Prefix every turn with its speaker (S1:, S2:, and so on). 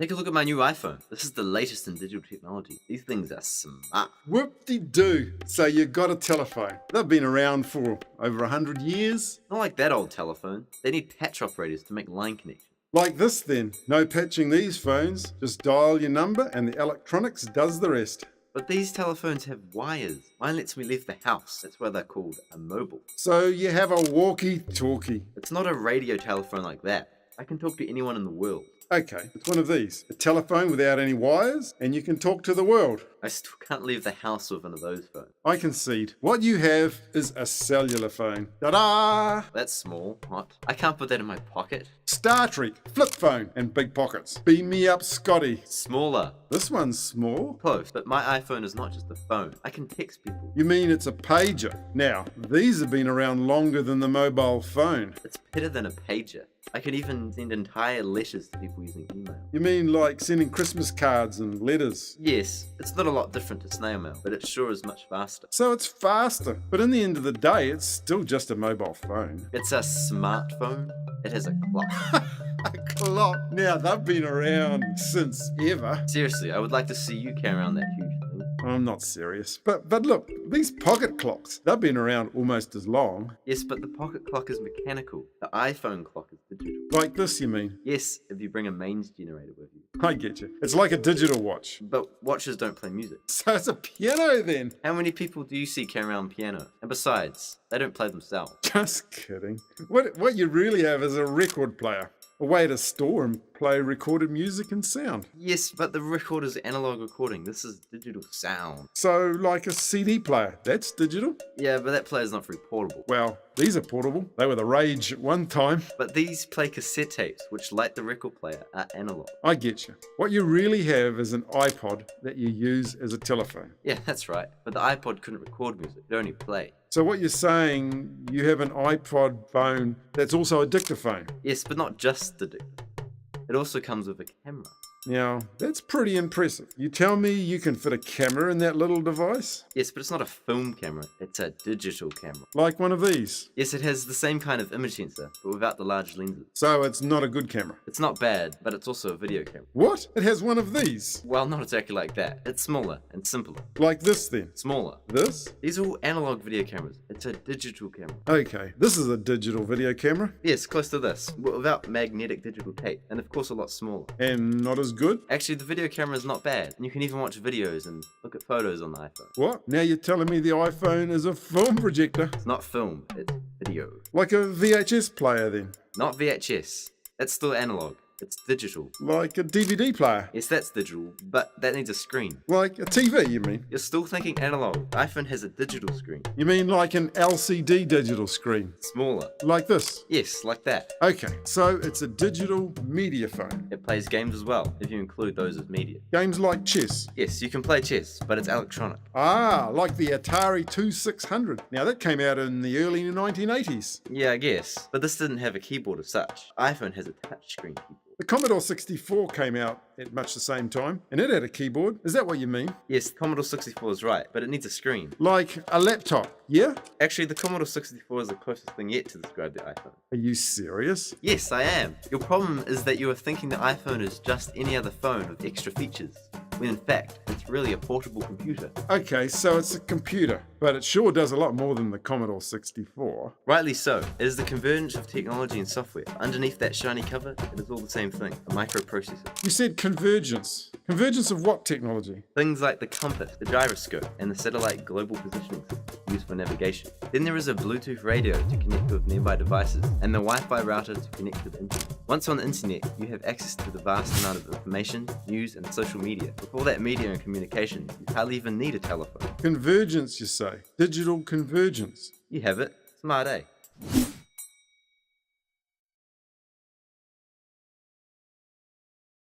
S1: Take a look at my new iPhone. This is the latest in digital technology. These things are smart.
S2: Whoop-de-doo. So you got a telephone. They've been around for over 100 years.
S1: Not like that old telephone. They need patch operators to make line connections.
S2: Like this then. No patching these phones. Just dial your number and the electronics does the rest.
S1: But these telephones have wires. Mine lets me leave the house. That's why they're called a mobile.
S2: So you have a walkie-talkie.
S1: It's not a radio telephone like that. I can talk to anyone in the world.
S2: Okay, it's one of these. A telephone without any wires, and you can talk to the world.
S1: I still can't leave the house with one of those phones.
S2: I concede. What you have is a cellular phone. Ta-da!
S1: That's small. What? I can't put that in my pocket.
S2: Star Trek, flip phone, and big pockets. Beam me up, Scotty.
S1: Smaller.
S2: This one's small.
S1: Close, but my iPhone is not just a phone. I can text people.
S2: You mean it's a pager? Now, these have been around longer than the mobile phone.
S1: It's better than a pager. I can even send entire letters to people using email.
S2: You mean like sending Christmas cards and letters?
S1: Yes, it's not a lot different to snail mail, but it sure is much faster.
S2: So it's faster, but in the end of the day, it's still just a mobile phone.
S1: It's a smartphone. It has a clock.
S2: A clock. Now, they've been around since ever.
S1: Seriously, I would like to see you carry around that huge thing.
S2: I'm not serious. But look, these pocket clocks, they've been around almost as long.
S1: Yes, but the pocket clock is mechanical. The iPhone clock is digital.
S2: Like this, you mean?
S1: Yes, if you bring a mains generator with you.
S2: I get you. It's like a digital watch.
S1: But watches don't play music.
S2: So it's a piano then.
S1: How many people do you see carrying around piano? And besides, they don't play themselves.
S2: Just kidding. What you really have is a record player. A way to store and play recorded music and sound.
S1: Yes, but the record is analog recording. This is digital sound.
S2: So like a CD player, that's digital?
S1: Yeah, but that player's not very portable.
S2: Well, these are portable. They were the rage at one time.
S1: But these play cassette tapes, which, like the record player, are analog.
S2: I get you. What you really have is an iPod that you use as a telephone.
S1: Yeah, that's right. But the iPod couldn't record music. It only played.
S2: So what you're saying, you have an iPod phone that's also a dictaphone.
S1: Yes, but not just the dictaphone. It also comes with a camera.
S2: Now, that's pretty impressive. You tell me you can fit a camera in that little device?
S1: Yes, but it's not a film camera. It's a digital camera.
S2: Like one of these?
S1: Yes, it has the same kind of image sensor, but without the large lenses.
S2: So it's not a good camera?
S1: It's not bad, but it's also a video camera.
S2: What? It has one of these?
S1: Well, not exactly like that. It's smaller and simpler.
S2: Like this then?
S1: Smaller.
S2: This?
S1: These are all analog video cameras. It's a digital camera.
S2: Okay, this is a digital video camera.
S1: Yes, close to this, but without magnetic digital tape, and of course a lot smaller.
S2: And not as good?
S1: Actually, the video camera is not bad, and you can even watch videos and look at photos on the iPhone.
S2: What? Now you're telling me the iPhone is a film projector?
S1: It's not film, it's video.
S2: Like a VHS player then?
S1: Not VHS. That's still analog. It's digital.
S2: Like a DVD player?
S1: Yes, that's digital, but that needs a screen.
S2: Like a TV, you mean?
S1: You're still thinking analog. The iPhone has a digital screen.
S2: You mean like an LCD digital screen?
S1: Smaller.
S2: Like this?
S1: Yes, like that.
S2: Okay, so it's a digital media phone.
S1: It plays games as well, if you include those as media.
S2: Games like chess?
S1: Yes, you can play chess, but it's electronic.
S2: Ah, like the Atari 2600. Now that came out in the early 1980s.
S1: Yeah, I guess. But this didn't have a keyboard as such. iPhone has a touchscreen keyboard.
S2: The Commodore 64 came out at much the same time, and it had a keyboard. Is that what you mean?
S1: Yes, the Commodore 64 is right, but it needs a screen.
S2: Like a laptop, yeah?
S1: Actually, the Commodore 64 is the closest thing yet to describe the iPhone.
S2: Are you serious?
S1: Yes, I am. Your problem is that you are thinking the iPhone is just any other phone with extra features, when in fact, it's really a portable computer.
S2: Okay, so it's a computer, but it sure does a lot more than the Commodore 64.
S1: Rightly so. It is the convergence of technology and software. Underneath that shiny cover, it is all the same thing, a microprocessor.
S2: You said convergence. Convergence of what technology?
S1: Things like the compass, the gyroscope, and the satellite global positioning system used for navigation. Then there is a Bluetooth radio to connect with nearby devices, and the Wi-Fi router to connect to the internet. Once on the internet, you have access to the vast amount of information, news, and social media. With all that media and communication, you hardly even need a telephone.
S2: Convergence, you say? Digital convergence.
S1: You have it. Smart, eh?